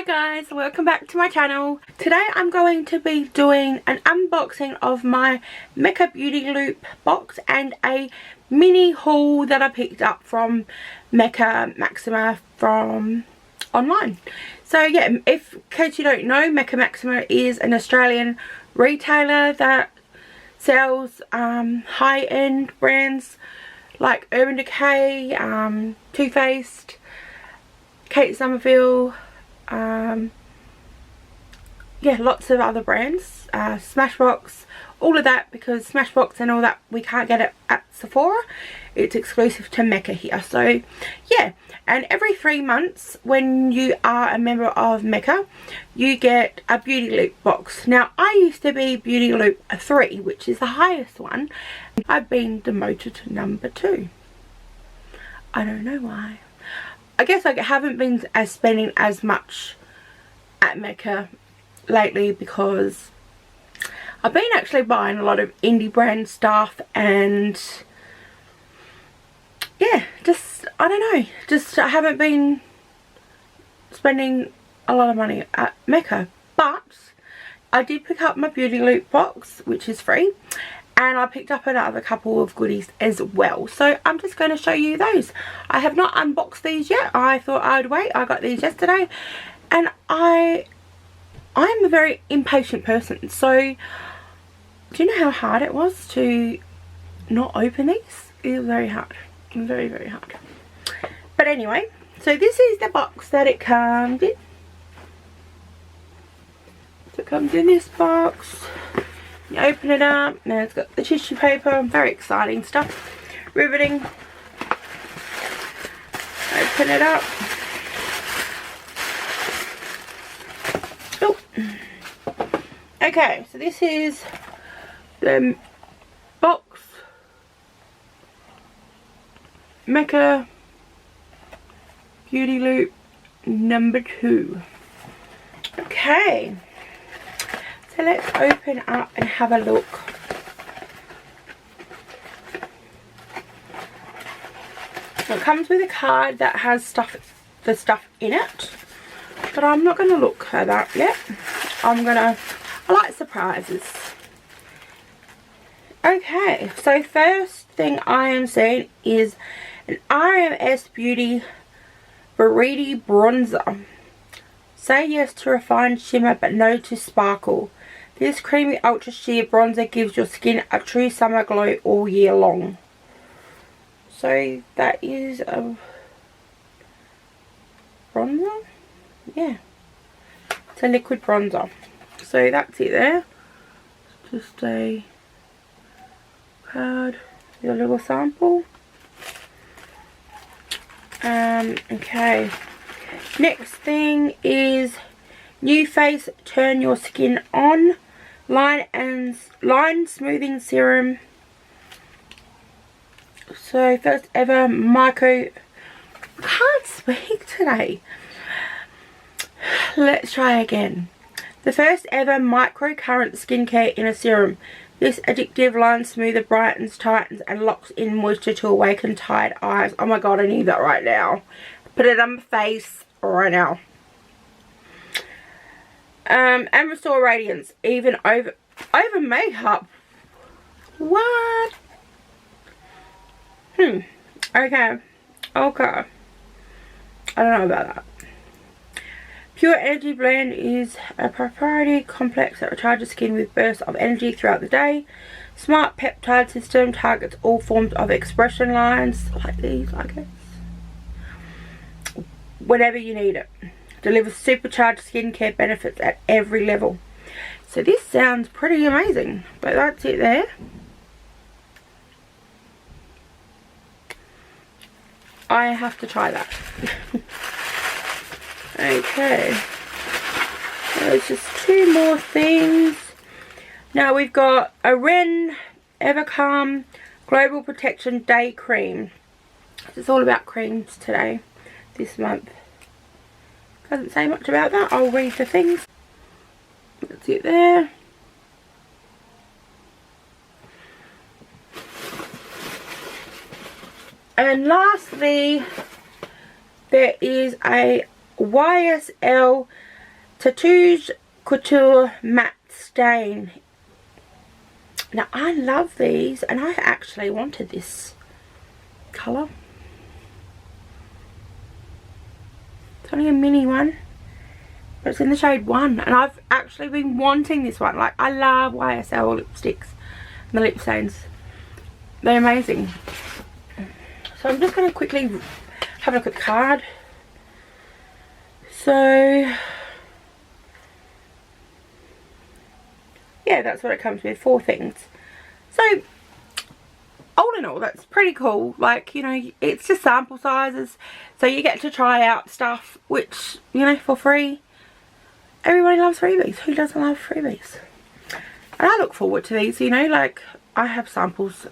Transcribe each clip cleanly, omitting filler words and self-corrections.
guys, welcome back to my channel. Today I'm going to be doing an unboxing of my Mecca Beauty Loop box and a mini haul that I picked up from Mecca Maxima from online. So yeah, in case you don't know, Mecca Maxima is an Australian retailer that sells high-end brands like Urban Decay, Too Faced, Kate Somerville, yeah, lots of other brands, Smashbox, all of that, because Smashbox and all that we can't get it at Sephora. It's exclusive to Mecca here. So yeah, and every 3 months when you are a member of Mecca, you get a Beauty Loop box. Now I used to be Beauty Loop 3, which is the highest one. I've been demoted to number 2. I don't know why. I guess I haven't been spending as much at Mecca lately because I've been actually buying a lot of indie brand stuff, and yeah, just I don't know, just I haven't been spending a lot of money at Mecca. But I did pick up my Beauty Loop box, which is free, and I picked up another couple of goodies as well. So I'm just going to show you those. I have not unboxed these yet. I thought I'd wait. I got these yesterday, and I'm a very impatient person. So do you know how hard it was to not open these? It was very hard. Very, very hard. But anyway, so this is the box that it comes in. So it comes in this box. You open it up, now it's got the tissue paper, very exciting stuff, riveting. Open it up. Oh. Okay, so this is the box, Mecca Beauty Loop number 2. Okay. So let's open up and have a look. So it comes with a card that has the stuff in it, but I'm not going to look at that yet. I like surprises. Okay, so first thing I am seeing is an RMS Beauty Verity Bronzer. Say yes to refined shimmer but no to sparkle. This creamy ultra sheer bronzer gives your skin a true summer glow all year long. So that is a bronzer? Yeah. It's a liquid bronzer. So that's it there. Just a card with a little sample. Okay. Next thing is New Face Turn Your Skin On Line Smoothing Serum. So first ever I can't speak today. Let's try again. The first ever microcurrent skincare in a serum. This addictive line smoother brightens, tightens and locks in moisture to awaken tired eyes. Oh my god, I need that right now. Put it on my face right now. And restore radiance even over makeup. What? Okay. I don't know about that. Pure Energy Blend is a proprietary complex that recharges skin with bursts of energy throughout the day. Smart peptide system targets all forms of expression lines, like these, I guess, whenever you need it. Delivers supercharged skincare benefits at every level. So this sounds pretty amazing, but that's it there. I have to try that. Okay. There's just 2 more things. Now we've got a Ren Evercalm Global Protection Day Cream. It's all about creams today, this month. Doesn't say much about that. I'll read the things. That's it there. And lastly, there is a YSL Tatouage Couture Matte Stain. Now I love these, and I actually wanted this colour. It's only a mini one, but it's in the shade 1, and I've actually been wanting this one. Like, I love YSL lipsticks and the lip stains. They're amazing. So I'm just going to quickly have a look at the card. So yeah, that's what it comes with, 4 things. So all in all, that's pretty cool. Like, you know, it's just sample sizes, so you get to try out stuff which, you know, for free. Everybody loves freebies. Who doesn't love freebies? And I look forward to these, you know, like, I have samples.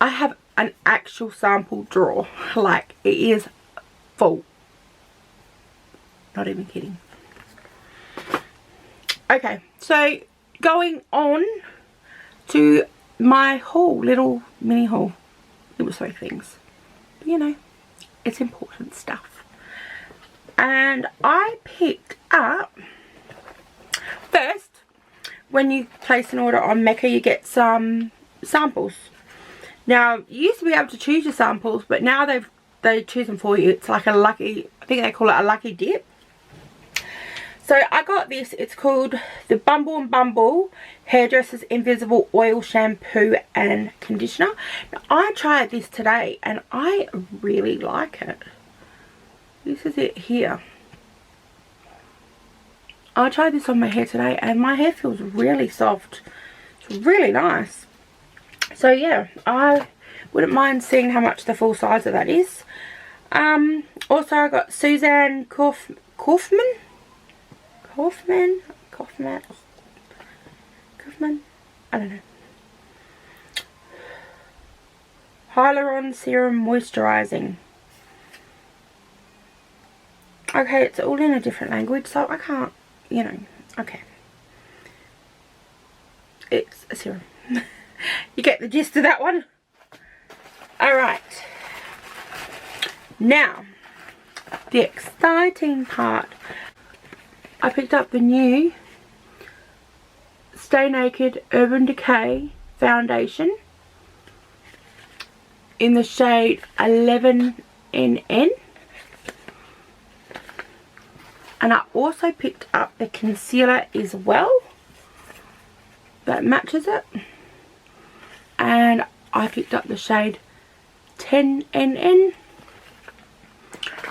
I have an actual sample drawer. Like, it is full. Not even kidding. Okay, so going on to my haul, little mini haul. It was 3 things. You know, it's important stuff. And I picked up, first, when you place an order on Mecca, you get some samples. Now, you used to be able to choose your samples, but now they choose them for you. It's like a lucky, I think they call it a lucky dip. So I got this. It's called the Bumble & Bumble Hairdresser's Invisible Oil Shampoo and Conditioner. Now, I tried this today and I really like it. This is it here. I tried this on my hair today and my hair feels really soft. It's really nice. So yeah, I wouldn't mind seeing how much the full size of that is. Also I got Suzanne Kaufman, I don't know. Hyaluron Serum Moisturizing. Okay, it's all in a different language, so I can't, you know, okay. It's a serum. You get the gist of that one. Alright. Now, the exciting part. I picked up the new Stay Naked Urban Decay foundation in the shade 11NN. And I also picked up the concealer as well that matches it. And I picked up the shade 10NN.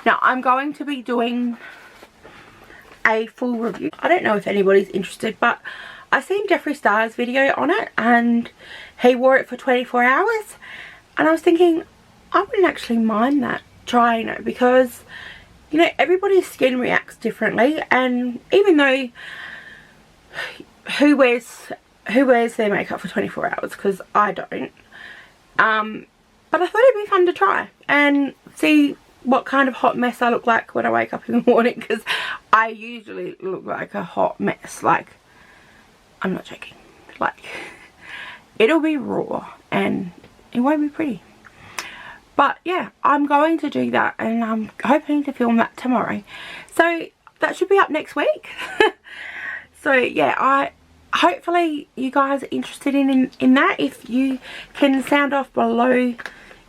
Now I'm going to be doing a full review. I don't know if anybody's interested, but I seen Jeffree Star's video on it and he wore it for 24 hours. And I was thinking, I wouldn't actually mind that, trying it, because, you know, everybody's skin reacts differently, and even though who wears their makeup for 24 hours, because I don't, but I thought it'd be fun to try and see what kind of hot mess I look like when I wake up in the morning, because I usually look like a hot mess. Like, I'm not joking, like, it'll be raw and it won't be pretty. But yeah, I'm going to do that, and I'm hoping to film that tomorrow. So that should be up next week. So yeah, hopefully you guys are interested in that. If you can sound off below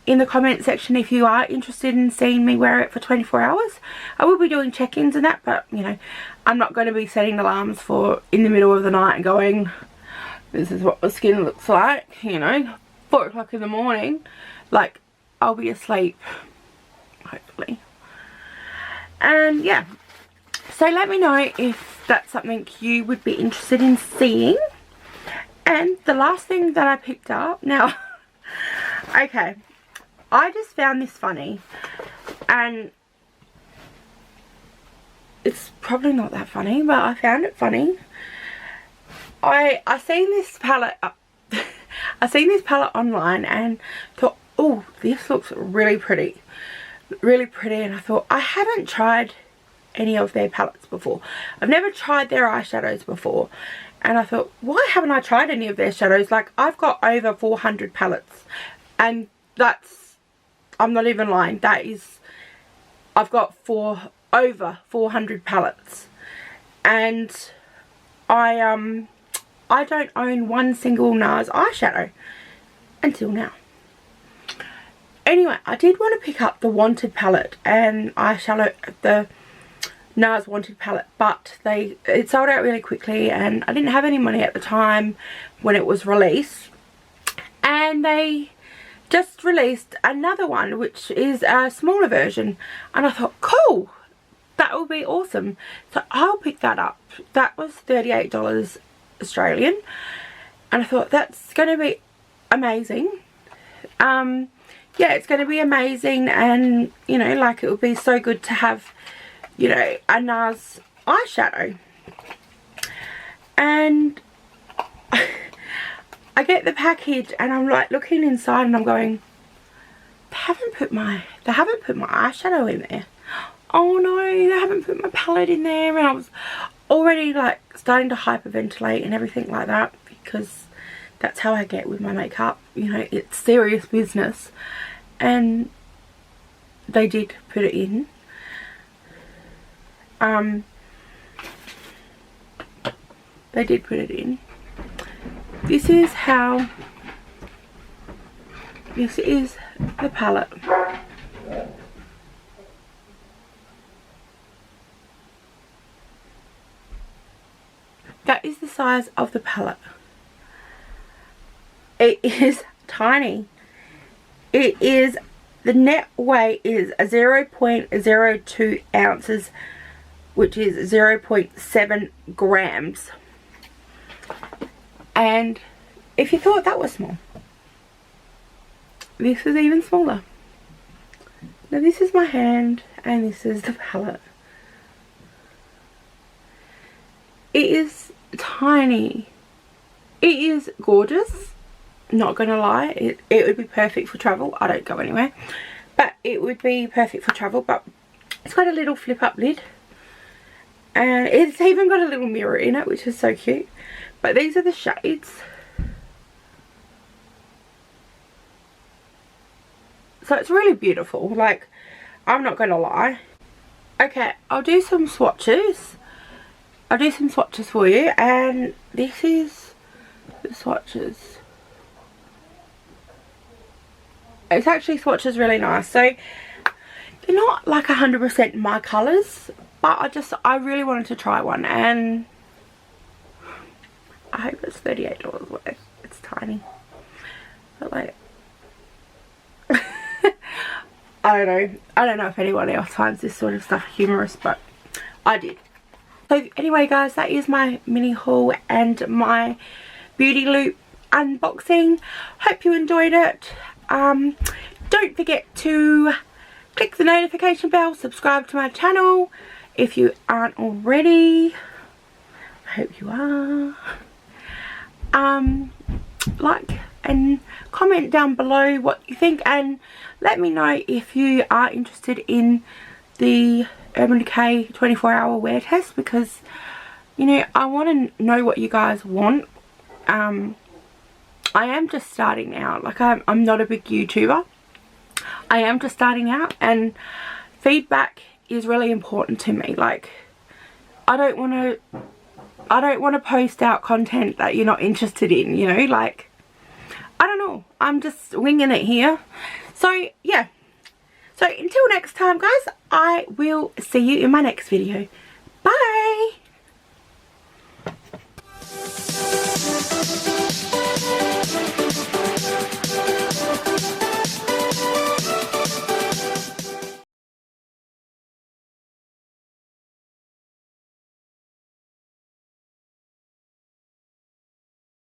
in the comment section if you are interested in seeing me wear it for 24 hours. I will be doing check-ins and that, but you know, I'm not going to be setting alarms for in the middle of the night and going, this is what the skin looks like, you know, 4 o'clock in the morning. Like, I'll be asleep, hopefully. And yeah, so let me know if that's something you would be interested in seeing. And the last thing that I picked up, now, okay, I just found this funny, and it's probably not that funny, but I found it funny. I seen this palette I seen this palette online and thought, oh, this looks really pretty, and I thought, I haven't tried any of their palettes before. I've never tried their eyeshadows before, and I thought, why haven't I tried any of their shadows? Like, I've got over 400 palettes, and that's, I'm not even lying, that is, I've got over 400 palettes. and I don't own one single NARS eyeshadow until now. Anyway, I did want to pick up the Wanted palette and eyeshadow, the NARS Wanted palette, but it sold out really quickly and I didn't have any money at the time when it was released, and they just released another one which is a smaller version, and I thought, cool, that will be awesome, so I'll pick that up. That was $38 Australian, and I thought that's going to be amazing. Yeah, it's going to be amazing, and you know, like, it would be so good to have, you know, a NARS eyeshadow. And I get the package and I'm like looking inside and I'm going, they haven't put my eyeshadow in there. Oh no, they haven't put my palette in there. And I was already like starting to hyperventilate and everything like that, because that's how I get with my makeup, you know, it's serious business. And they did put it in. They did put it in. This is the palette. That is the size of the palette. It is tiny. It is, the net weight is 0.02 ounces, which is 0.7 grams. And if you thought that was small, this is even smaller. Now this is my hand and this is the palette. It is tiny. It is gorgeous, not gonna lie. It would be perfect for travel. I don't go anywhere, but it would be perfect for travel. But it's got a little flip up lid, and it's even got a little mirror in it, which is so cute. But these are the shades. So it's really beautiful, like, I'm not gonna lie. Okay, I'll do some swatches. I'll do some swatches for you, and this is the swatches. It's actually swatches really nice. So they're not like 100% my colours, but I really wanted to try one, and I hope it's $38 worth. It's tiny, but like I don't know if anyone else finds this sort of stuff humorous, but I did. So anyway guys, that is my mini haul and my beauty loop unboxing. Hope you enjoyed it. Don't forget to click the notification bell, subscribe to my channel if you aren't already. I hope you are. Like and comment down below what you think, and let me know if you are interested in the Urban Decay 24-hour wear test, because you know, I want to know what you guys want. I am just starting out. Like, I'm not a big YouTuber. I am just starting out, and feedback is really important to me. Like, I don't want to post out content that you're not interested in, you know, like, I don't know, I'm just winging it here. So yeah, so until next time guys, I will see you in my next video. Bye.